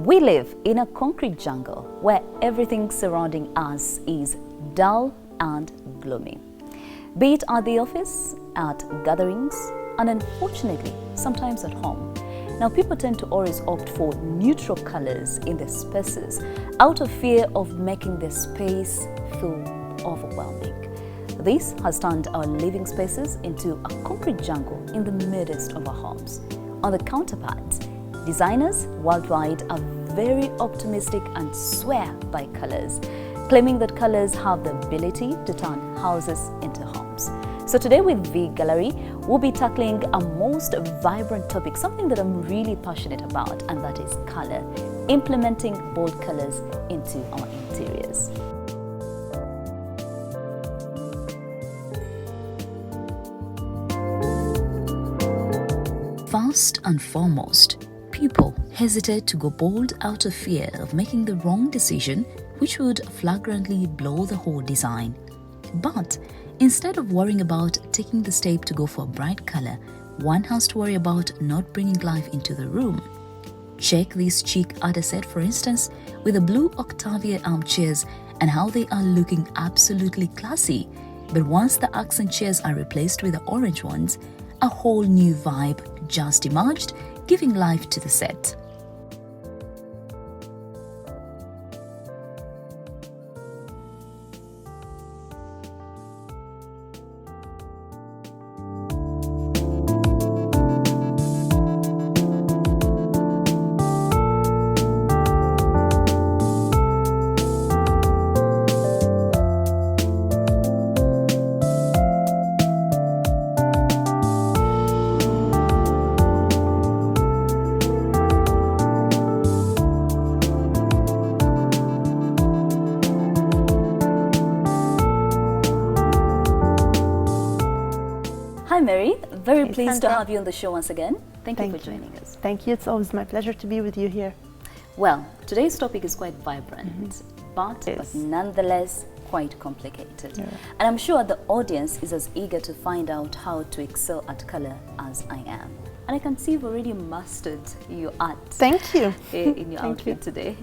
We live in a concrete jungle where everything surrounding us is dull and gloomy. Be it at the office, at gatherings, and unfortunately, sometimes at home. Now, people tend to always opt for neutral colors in their spaces out of fear of making their space feel overwhelming. This has turned our living spaces into a concrete jungle in the midst of our homes. On the counterpart, designers worldwide are very optimistic and swear by colors, claiming that colors have the ability to turn houses into homes. So today with V Gallery, we'll be tackling a most vibrant topic, something that I'm really passionate about, and that is color, implementing bold colors into our interiors. First and foremost, people hesitate to go bold out of fear of making the wrong decision, which would flagrantly blow the whole design. But instead of worrying about taking the step to go for a bright color, one has to worry about not bringing life into the room. Check this chic art set, for instance, with the blue Octavia armchairs and how they are looking absolutely classy. But once the accent chairs are replaced with the orange ones, a whole new vibe just emerged, giving life to the set. Hi Mary, very pleased to have you on the show once again. Thank you for joining us. Thank you, it's always my pleasure to be with you here. Well, today's topic is quite vibrant, but nonetheless quite complicated. Yeah. And I'm sure the audience is as eager to find out how to excel at color as I am. And I can see you've already mastered your art. Thank you. In your outfit today.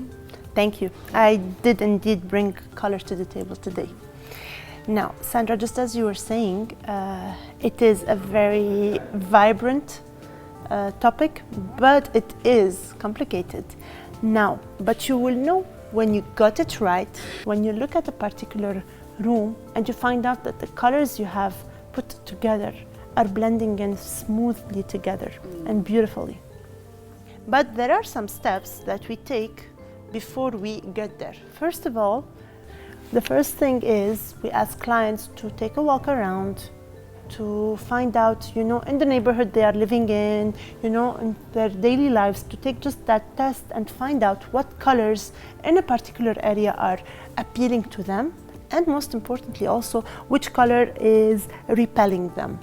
Thank you. I did indeed bring color to the table today. Now, Sandra, just as you were saying, it is a very vibrant topic, but it is complicated. Now, but you will know when you got it right, when you look at a particular room and you find out that the colors you have put together are blending in smoothly together and beautifully. But there are some steps that we take before we get there. First of all, the first thing is we ask clients to take a walk around to find out, in the neighborhood they are living in, in their daily lives, to take just that test and find out what colors in a particular area are appealing to them, and most importantly also, which color is repelling them.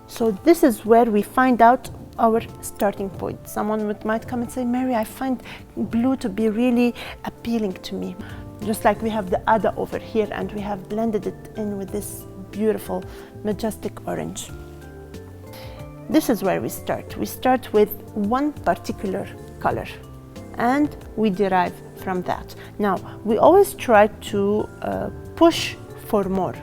So this is where we find out our starting point. Someone might come and say, Mary, I find blue to be really appealing to me. Just like we have the Ada over here, and we have blended it in with this beautiful, majestic orange. This is where we start. We start with one particular color, and we derive from that. Now, we always try to push for more.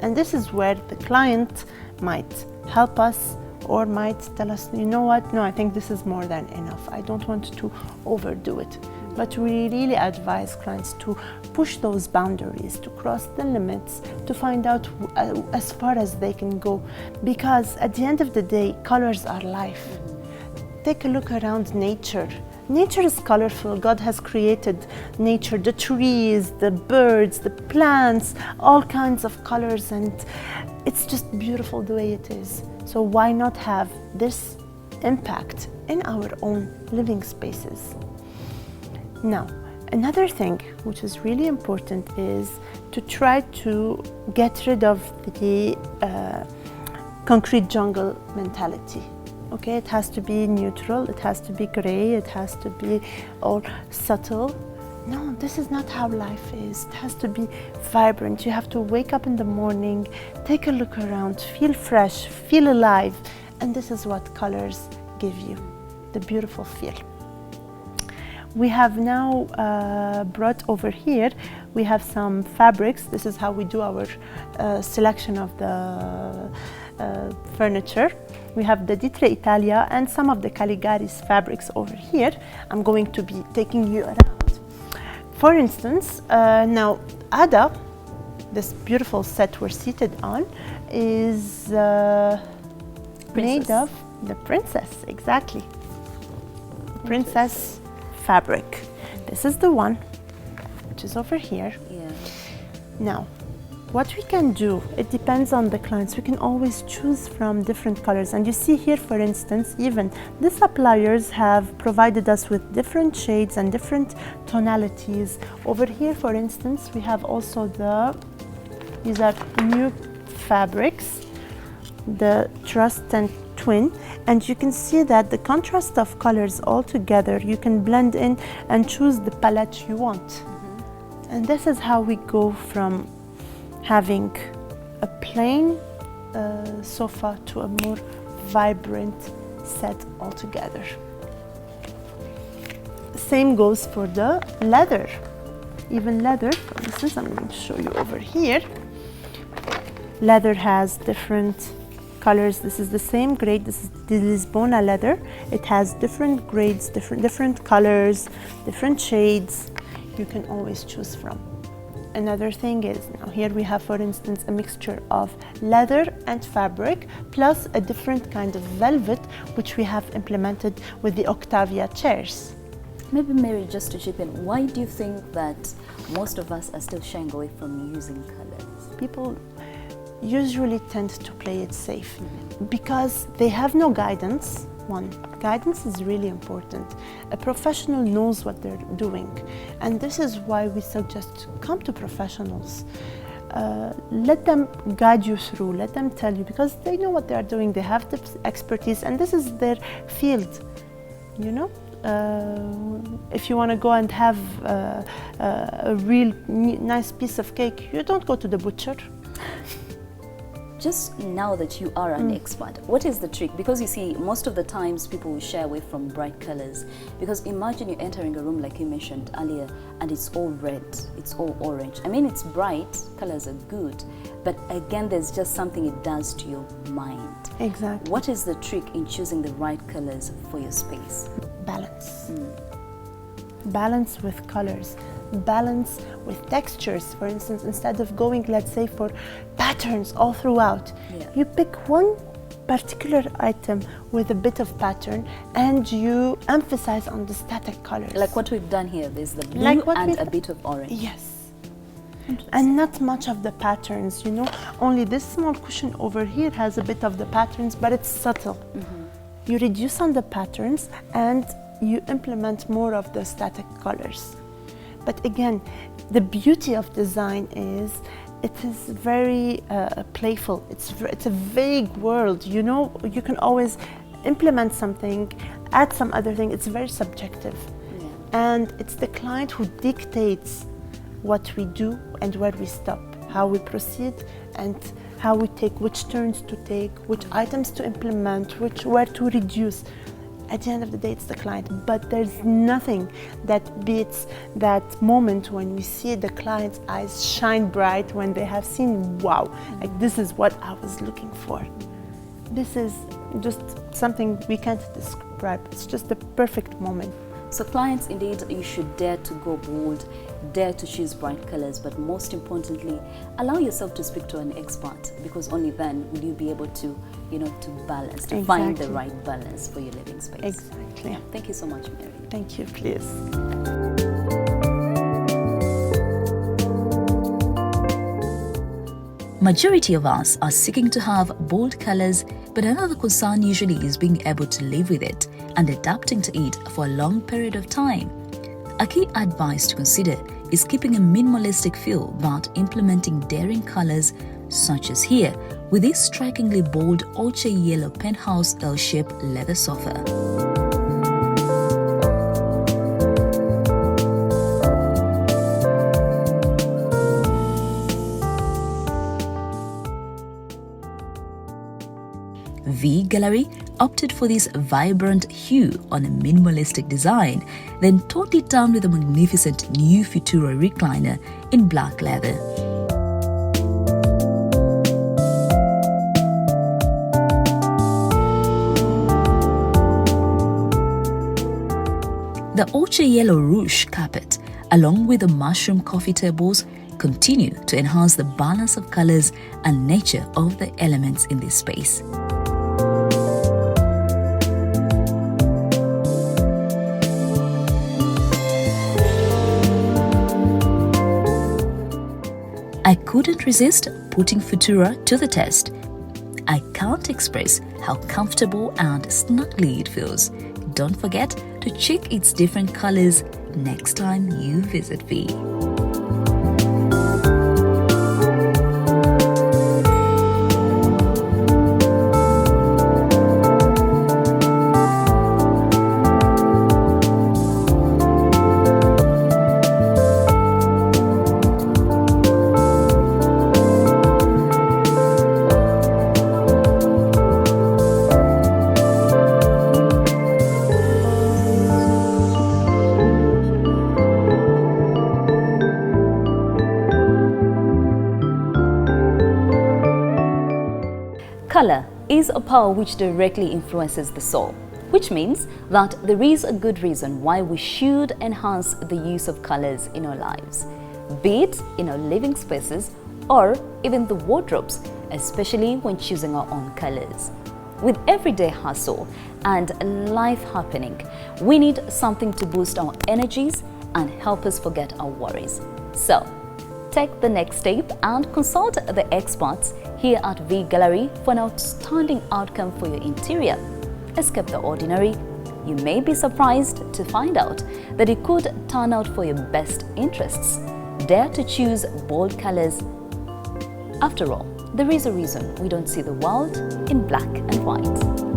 And this is where the client might help us or might tell us, you know what, no, I think this is more than enough. I don't want to overdo it. But we really advise clients to push those boundaries, to cross the limits, to find out as far as they can go. Because at the end of the day, colors are life. Take a look around nature. Nature is colorful. God has created nature, the trees, the birds, the plants, all kinds of colors, and it's just beautiful the way it is. So why not have this impact in our own living spaces? Now, another thing which is really important is to try to get rid of the concrete jungle mentality. Okay, it has to be neutral, it has to be gray, it has to be all subtle. No, this is not how life is. It has to be vibrant. You have to wake up in the morning, take a look around, feel fresh, feel alive, and this is what colors give you, the beautiful feel. We have now brought over here, we have some fabrics. This is how we do our selection of the furniture. We have the Ditre Italia and some of the Caligaris fabrics over here. I'm going to be taking you around. For instance, now Ada, this beautiful set we're seated on, is made of the princess, exactly. Princess fabric. This is the one which is over here. Yeah. Now, what we can do, it depends on the clients. We can always choose from different colors. And you see here, for instance, even the suppliers have provided us with different shades and different tonalities. Over here, for instance, we have also these are new fabrics, the Trust and Twin, and you can see that the contrast of colors all together, you can blend in and choose the palette you want. And this is how we go from having a plain sofa to a more vibrant set altogether. Same goes for the leather. Even leather, for instance, I'm going to show you over here. Leather has different colors. This is the same grade. This is the Lisbona leather. It has different grades, different colors, different shades. You can always choose from. Another thing is, now here we have, for instance, a mixture of leather and fabric, plus a different kind of velvet, which we have implemented with the Octavia chairs. Maybe Mary, just to chip in, why do you think that most of us are still shying away from using colors? People usually tend to play it safe because they have no guidance. One, guidance is really important. A professional knows what they're doing, and this is why we suggest come to professionals. Let them guide you through, let them tell you, because they know what they are doing, they have the expertise, and this is their field, you know? If you want to go and have a real nice piece of cake, you don't go to the butcher. Just now that you are an expert, what is the trick? Because you see, most of the times people will shy away from bright colors. Because imagine you're entering a room like you mentioned earlier and it's all red, it's all orange. I mean, it's bright, colors are good, but again, there's just something it does to your mind. Exactly. What is the trick in choosing the right colors for your space? Balance. Balance with colors. Balance with textures. For instance, instead of going, let's say, for patterns all throughout, you pick one particular item with a bit of pattern and you emphasize on the static colors. Like what we've done here, there's the blue and a bit of orange. Yes. And not much of the patterns, you know. Only this small cushion over here has a bit of the patterns, but it's subtle. You reduce on the patterns and you implement more of the static colors. But again, the beauty of design is it is very playful. It's a vague world, you know. You can always implement something, add some other thing. It's very subjective. And it's the client who dictates what we do and where we stop, how we proceed, and how we take, which turns to take, which items to implement, where to reduce. At the end of the day, it's the client, but there's nothing that beats that moment when we see the client's eyes shine bright when they have seen, wow, like this is what I was looking for. This is just something we can't describe. It's just the perfect moment. So clients, indeed, you should dare to go bold, dare to choose bright colors, but most importantly, allow yourself to speak to an expert, because only then will you be able to, you know, to balance, to find the right balance for your living space. Exactly. Yeah. Thank you so much, Mary. Thank you, please. Majority of us are seeking to have bold colors, but another concern usually is being able to live with it and adapting to it for a long period of time. A key advice to consider is keeping a minimalistic feel but implementing daring colors, such as here with this strikingly bold ultra yellow penthouse L-shaped leather sofa. V Gallery opted for this vibrant hue on a minimalistic design, then toned it down with a magnificent new Futura recliner in black leather. The ochre yellow ruche carpet, along with the mushroom coffee tables, continue to enhance the balance of colors and nature of the elements in this space. I couldn't resist putting Futura to the test. I can't express how comfortable and snugly it feels. Don't forget to check its different colors next time you visit V. Color is a power which directly influences the soul, which means that there is a good reason why we should enhance the use of colors in our lives, be it in our living spaces or even the wardrobes, especially when choosing our own colors. With everyday hustle and life happening, we need something to boost our energies and help us forget our worries. So, take the next step and consult the experts here at V Gallery for an outstanding outcome for your interior. Escape the ordinary. You may be surprised to find out that it could turn out for your best interests. Dare to choose bold colors. After all, there is a reason we don't see the world in black and white.